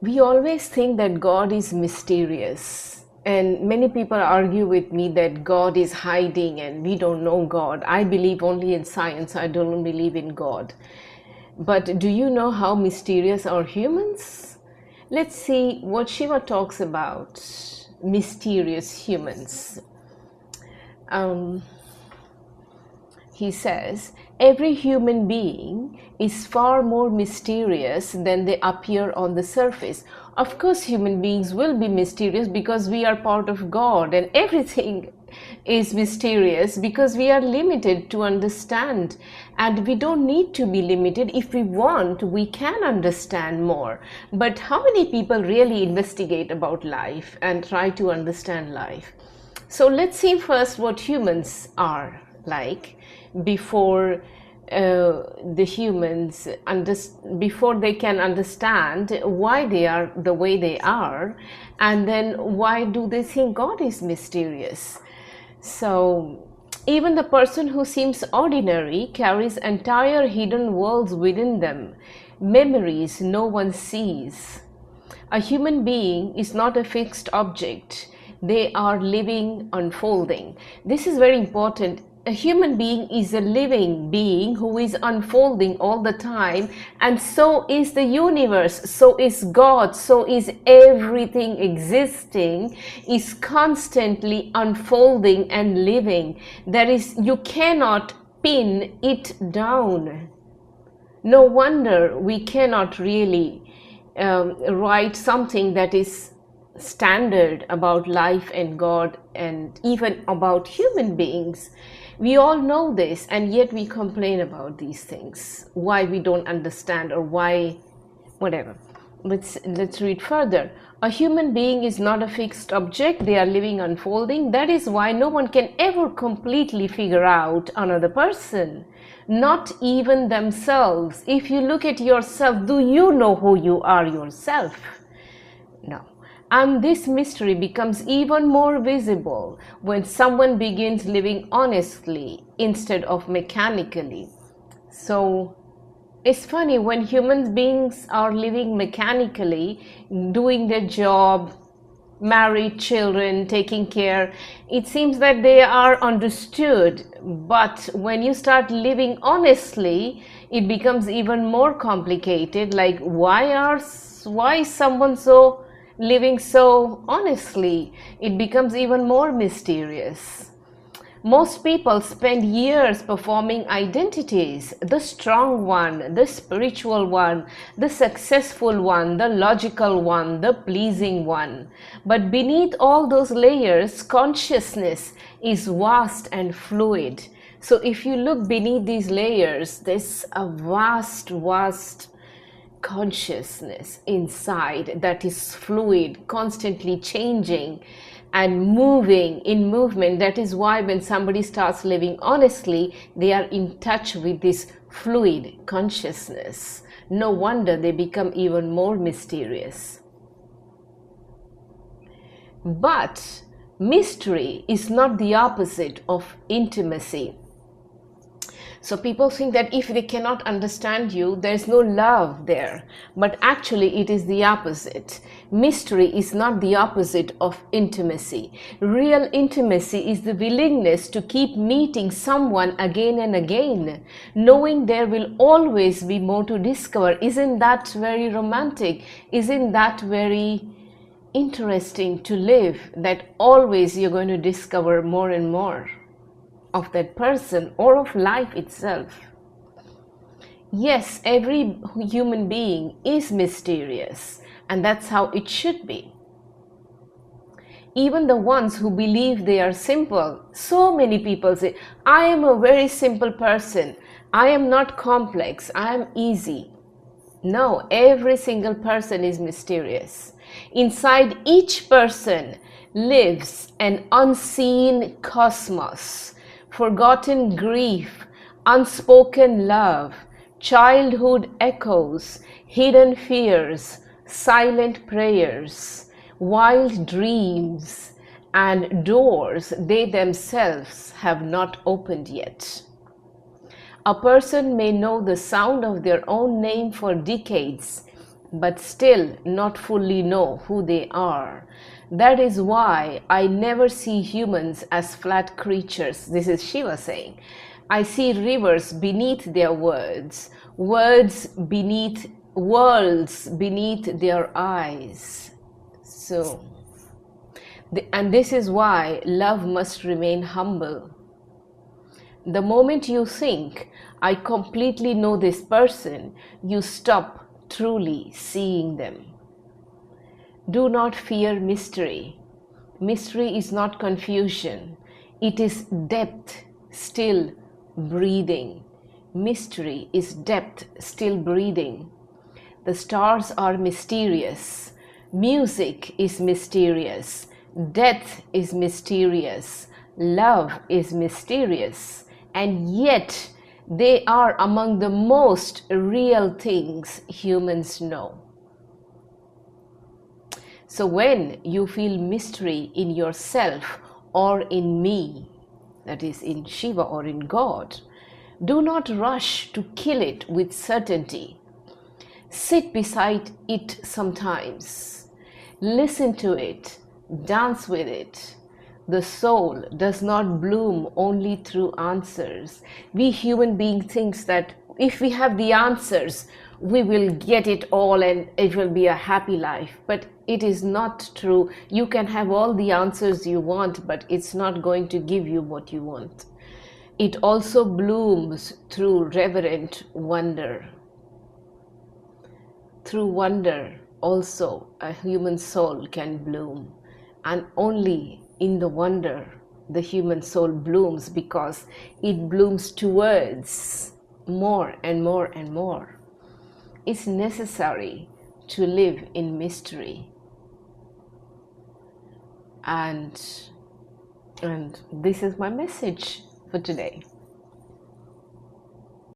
We always think that God is mysterious, and many people argue with me that God is hiding and we don't know God. I believe only in science, I don't believe in God. But do you know how mysterious are humans? Let's see what Shiva talks about mysterious humans. Um, he says, every human being is far more mysterious than they appear on the surface. Of course, human beings will be mysterious because we are part of God, and everything is mysterious because we are limited to understand, and we don't need to be limited. If we want, we can understand more. But how many people really investigate about life and try to understand life? So let's see first what humans are like before the humans before they can understand why they are the way they are, and then why do they think God is mysterious. So even the person who seems ordinary carries entire hidden worlds within them, memories no one sees. A human being is not a fixed object. They are living, unfolding. This is very important. A human being is a living being who is unfolding all the time, and so is the universe, so is God, so is everything existing, is constantly unfolding and living. You cannot pin it down. No wonder we cannot really write something that is standard about life and God and even about human beings. We all know this, and yet we complain about these things. Why we don't understand, or why, whatever. Let's read further. A human being is not a fixed object. They are living, unfolding. That is why no one can ever completely figure out another person, not even themselves. If you look at yourself, do you know who you are yourself? No. And this mystery becomes even more visible when someone begins living honestly instead of mechanically. So it's funny, when human beings are living mechanically, doing their job, married, children, taking care, it seems that they are understood. But when you start living honestly, it becomes even more complicated. Like, why is someone living so honestly? It becomes even more mysterious. Most people spend years performing identities: the strong one, the spiritual one, the successful one, the logical one, the pleasing one. But beneath all those layers, consciousness is vast and fluid. So if you look beneath these layers, there's a vast consciousness inside that is fluid, constantly changing and moving in movement. That is why when somebody starts living honestly, they are in touch with this fluid consciousness. No wonder they become even more mysterious. But mystery is not the opposite of intimacy. So people think that if they cannot understand you, there's no love there. But actually it is the opposite. Mystery is not the opposite of intimacy. Real intimacy is the willingness to keep meeting someone again and again, knowing there will always be more to discover. Isn't that very romantic? Isn't that very interesting to live, that always you're going to discover more and more of that person or of life itself? Yes, every human being is mysterious, and that's how it should be. Even the ones who believe they are simple, so many people say, I am a very simple person, I am not complex, I am easy. No, every single person is mysterious. Inside each person lives an unseen cosmos, forgotten grief, unspoken love, childhood echoes, hidden fears, silent prayers, wild dreams, and doors they themselves have not opened yet. A person may know the sound of their own name for decades, but still not fully know who they are. That is why I never see humans as flat creatures. This is Shiva saying. I see rivers beneath their words, words beneath worlds beneath their eyes. So, and this is why love must remain humble. The moment you think, I completely know this person, you stop truly seeing them. Do not fear mystery. Mystery is not confusion. It is depth still breathing. Mystery is depth still breathing. The stars are mysterious. Music is mysterious. Death is mysterious. Love is mysterious. And yet, they are among the most real things humans know. So when you feel mystery in yourself or in me, that is in Shiva or in God, do not rush to kill it with certainty. Sit beside it sometimes. Listen to it. Dance with it. The soul does not bloom only through answers. We human beings think that if we have the answers, we will get it all and it will be a happy life. But it is not true. You can have all the answers you want, but it's not going to give you what you want. It also blooms through reverent wonder. Through wonder, also, a human soul can bloom. And only in the wonder, the human soul blooms, because it blooms towards more and more and more. It's necessary to live in mystery. And this is my message for today.